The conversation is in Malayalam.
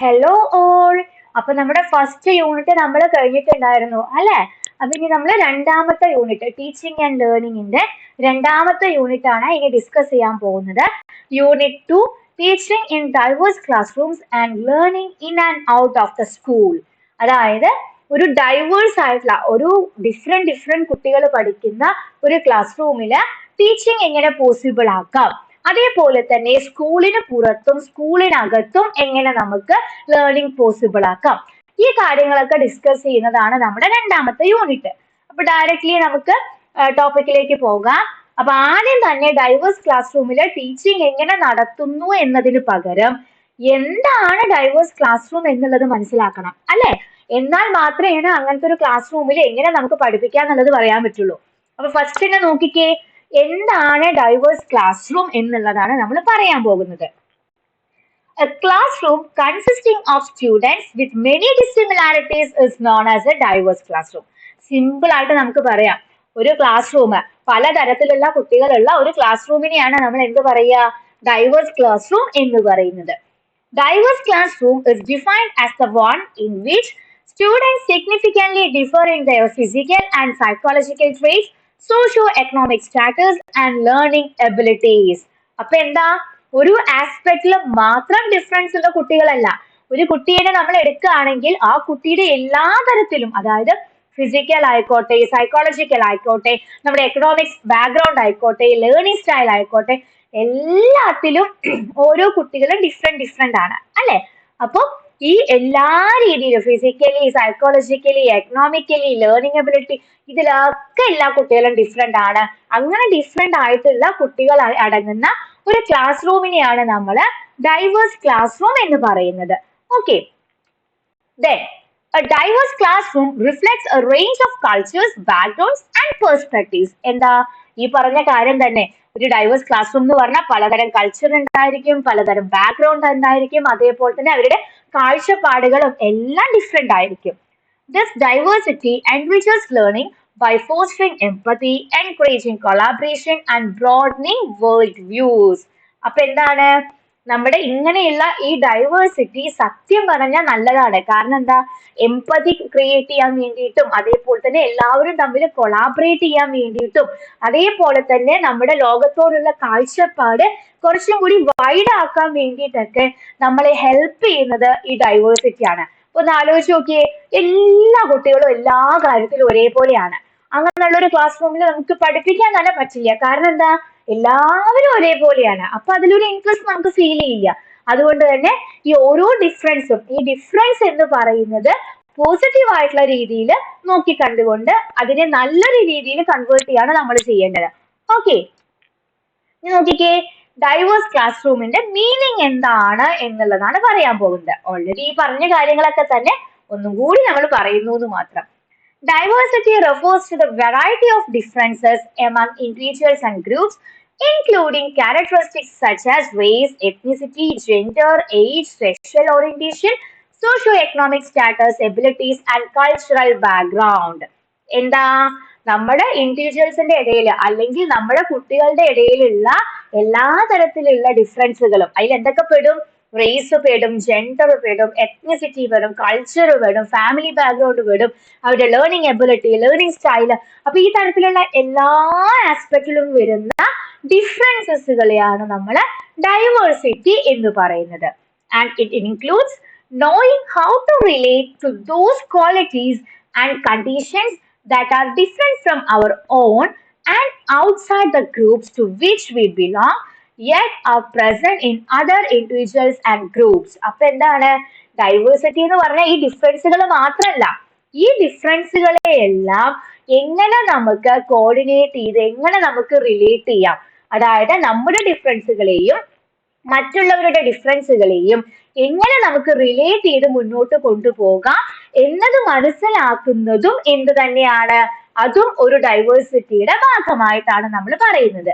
Hello all. അപ്പൊ നമ്മുടെ ഫസ്റ്റ് യൂണിറ്റ് നമ്മൾ കഴിഞ്ഞിട്ടുണ്ടായിരുന്നു അല്ലെ? അപ്പൊ ഇനി നമ്മൾ രണ്ടാമത്തെ യൂണിറ്റ് ടീച്ചിങ് ആൻഡ് ലേണിംഗിന്റെ രണ്ടാമത്തെ യൂണിറ്റ് ആണ് ഇനി ഡിസ്കസ് ചെയ്യാൻ പോകുന്നത്. Unit 2 teaching in diverse classrooms and learning in and out of the school. അതായത് ഒരു ഡൈവേഴ്സ് ആയിട്ടുള്ള ഒരു ഡിഫറെന്റ് കുട്ടികൾ പഠിക്കുന്ന ഒരു ക്ലാസ് റൂമില് ടീച്ചിങ് എങ്ങനെ പോസിബിൾ ആക്കാം, അതേപോലെ തന്നെ സ്കൂളിന് പുറത്തും സ്കൂളിനകത്തും എങ്ങനെ നമുക്ക് ലേണിംഗ് പോസിബിൾ ആക്കാം, ഈ കാര്യങ്ങളൊക്കെ ഡിസ്കസ് ചെയ്യുന്നതാണ് നമ്മുടെ രണ്ടാമത്തെ യൂണിറ്റ്. അപ്പൊ ഡയറക്ട്ലി നമുക്ക് ടോപ്പിക്കിലേക്ക് പോകാം. അപ്പൊ ആദ്യം തന്നെ ഡൈവേഴ്സ് ക്ലാസ് റൂമിലെ ടീച്ചിങ് എങ്ങനെ നടത്തുന്നു എന്നതിന് പകരം എന്താണ് ഡൈവേഴ്സ് ക്ലാസ് റൂം എന്നുള്ളത് മനസ്സിലാക്കണം അല്ലെ? എന്നാൽ മാത്രമേ അങ്ങനത്തെ ഒരു ക്ലാസ് റൂമിൽ എങ്ങനെ നമുക്ക് പഠിപ്പിക്കാം എന്നുള്ളത് പറയാൻ പറ്റുള്ളൂ. അപ്പൊ ഫസ്റ്റ് തന്നെ നോക്കിക്കേ, എന്താണ് ഡൈവേഴ്സ് ക്ലാസ് റൂം എന്നുള്ളതാണ് നമ്മൾ പറയാൻ പോകുന്നത്. A classroom consisting of students with many dissimilarities is known as a diverse classroom. Simple ആയിട്ട് നമുക്ക് പറയാം, ഒരു ക്ലാസ് റൂം പലതരത്തിലുള്ള കുട്ടികളുള്ള ഒരു ക്ലാസ് റൂമിനെയാണ് നമ്മൾ എന്ത് പറയുക, ഡൈവേഴ്സ് ക്ലാസ് റൂം എന്ന് പറയുന്നത്. Diverse classroom is defined as the one in which students significantly differ in their physical and psychological traits, socio-economic status and learning abilities. അപ്പൊ എന്താ, ഒരു ആസ്പെക്റ്റിൽ മാത്രം ഡിഫറൻസ് ഉള്ള കുട്ടികളല്ല. ഒരു കുട്ടിയെ നമ്മൾ എടുക്കുകയാണെങ്കിൽ ആ കുട്ടിയുടെ എല്ലാ തരത്തിലും, അതായത് ഫിസിക്കൽ ആയിക്കോട്ടെ, സൈക്കോളജിക്കൽ ആയിക്കോട്ടെ, നമ്മുടെ എക്കണോമിക്സ് ബാക്ക്ഗ്രൗണ്ട് ആയിക്കോട്ടെ, ലേണിംഗ് സ്റ്റൈൽ ആയിക്കോട്ടെ, എല്ലാത്തിലും ഓരോ കുട്ടികളും ഡിഫറെന്റ് ആണ് അല്ലെ? അപ്പൊ ഈ എല്ലാ രീതിയിലും physically, psychologically, economically, learning ability, ഇതിലൊക്കെ എല്ലാ കുട്ടികളും ഡിഫറെന്റ് ആണ്. അങ്ങനെ ഡിഫറെന്റ് ആയിട്ടുള്ള കുട്ടികൾ അടങ്ങുന്ന ഒരു ക്ലാസ് റൂമിനെയാണ് നമ്മൾ ഡൈവേഴ്സ് ക്ലാസ് റൂം എന്ന് പറയുന്നത്. Okay, then a diverse classroom reflects a range of cultures, backgrounds and perspectives. എന്താ ഈ പറഞ്ഞ കാര്യം തന്നെ, ഒരു ഡൈവേഴ്സ് ക്ലാസ് റൂം എന്ന് പറഞ്ഞാൽ പലതരം കൾച്ചർ ഉണ്ടായിരിക്കും, പലതരം ബാക്ക്ഗ്രൗണ്ട് ഉണ്ടായിരിക്കും, അതേപോലെ തന്നെ അവരുടെ കാഴ്ചപ്പാടുകളും എല്ലാം ഡിഫറെന്റ് ആയിരിക്കും. This diversity enriches learning by fostering empathy, encouraging collaboration and broadening world views. അപ്പൊ എന്താണ്, നമ്മുടെ ഇങ്ങനെയുള്ള ഈ ഡൈവേഴ്സിറ്റി സത്യം പറഞ്ഞാൽ നല്ലതാണ്. കാരണം എന്താ, എംപതി ക്രിയേറ്റ് ചെയ്യാൻ വേണ്ടിയിട്ടും, അതേപോലെ തന്നെ എല്ലാവരും തമ്മിൽ കൊളാബറേറ്റ് ചെയ്യാൻ വേണ്ടിയിട്ടും, അതേപോലെ തന്നെ നമ്മുടെ ലോകത്തോടുള്ള കാഴ്ചപ്പാട് കുറച്ചും കൂടി വൈഡ് ആക്കാൻ വേണ്ടിയിട്ടൊക്കെ നമ്മളെ ഹെൽപ്പ് ചെയ്യുന്നത് ഈ ഡൈവേഴ്സിറ്റി ആണ്. ഒന്ന് ആലോചിച്ച് നോക്കിയേ, എല്ലാ കുട്ടികളും എല്ലാ കാര്യത്തിലും ഒരേപോലെയാണ്. അങ്ങനെയുള്ള ഒരു ക്ലാസ് റൂമിൽ നമുക്ക് പഠിപ്പിക്കാൻ തന്നെ പറ്റില്ല. കാരണം എന്താ, എല്ലാവരും ഒരേപോലെയാണ്. അപ്പൊ അതിലൊരു ഇൻട്രസ്റ്റ് നമുക്ക് ഫീൽ ചെയ്യില്ല. അതുകൊണ്ട് തന്നെ ഈ ഓരോ ഡിഫറൻസും, ഈ ഡിഫറൻസ് എന്ന് പറയുന്നത് പോസിറ്റീവ് ആയിട്ടുള്ള രീതിയിൽ നോക്കി കണ്ടുകൊണ്ട് അതിനെ നല്ലൊരു രീതിയിൽ കൺവേർട്ട് ചെയ്യാണ് നമ്മൾ ചെയ്യേണ്ടത്. ഓക്കെ, നോക്കിക്കേ, ഡൈവേഴ്സ് ക്ലാസ് റൂമിന്റെ മീനിങ് എന്താണ് എന്നുള്ളതാണ് പറയാൻ പോകുന്നത്. ഓൾറെഡി ഈ പറഞ്ഞ കാര്യങ്ങളൊക്കെ തന്നെ ഒന്നും കൂടി നമ്മൾ പറയുന്നു എന്ന് മാത്രം. Diversity refers to the variety of differences among individuals and groups, including characteristics such as race, ethnicity, gender, age, sexual orientation, socio-economic status, abilities and cultural background. എന്താ, നമ്മുടെ ഇൻഡിവിജ്വൽസിന്റെ ഇടയിൽ അല്ലെങ്കിൽ നമ്മുടെ കുട്ടികളുടെ ഇടയിലുള്ള എല്ലാ തരത്തിലുള്ള ഡിഫറൻസുകളും, അതിൽ എന്തൊക്കെ പെടും, റേസ് പെടും, ജെൻഡർ പെടും, എത്നിസിറ്റി പെടും, കൾച്ചർ പെടും, ഫാമിലി ബാക്ക്ഗ്രൗണ്ട് പെടും, അവരുടെ ലേണിംഗ് എബിലിറ്റി, ലേണിംഗ് സ്റ്റൈൽ. അപ്പൊ ഈ തരത്തിലുള്ള എല്ലാ ആസ്പെക്റ്റിലും വരുന്ന ഡിഫറൻസസുകളെയാണ് നമ്മൾ ഡൈവേഴ്സിറ്റി എന്ന് പറയുന്നത്. And it includes knowing how to relate to those qualities and conditions that are different from our own and outside the groups to which we belong, yet are present in other individuals and groups. അപ്പൊ എന്താണ്, ഡൈവേഴ്സിറ്റി എന്ന് പറഞ്ഞാൽ ഈ ഡിഫറൻസുകൾ മാത്രമല്ല, ഈ ഡിഫറൻസുകളെ എല്ലാം എങ്ങനെ നമുക്ക് കോർഡിനേറ്റ് ചെയ്ത് എങ്ങനെ നമുക്ക് റിലേറ്റ് ചെയ്യാം, അതായത് നമ്മുടെ ഡിഫറൻസുകളെയും മറ്റുള്ളവരുടെ ഡിഫറൻസുകളെയും എങ്ങനെ നമുക്ക് റിലേറ്റ് ചെയ്ത് മുന്നോട്ട് കൊണ്ടുപോകാം എന്നത് മനസ്സിലാക്കുന്നതും എന്ത് തന്നെയാണ്, അതും ഒരു ഡൈവേഴ്സിറ്റിയുടെ ഭാഗമായിട്ടാണ് നമ്മൾ പറയുന്നത്.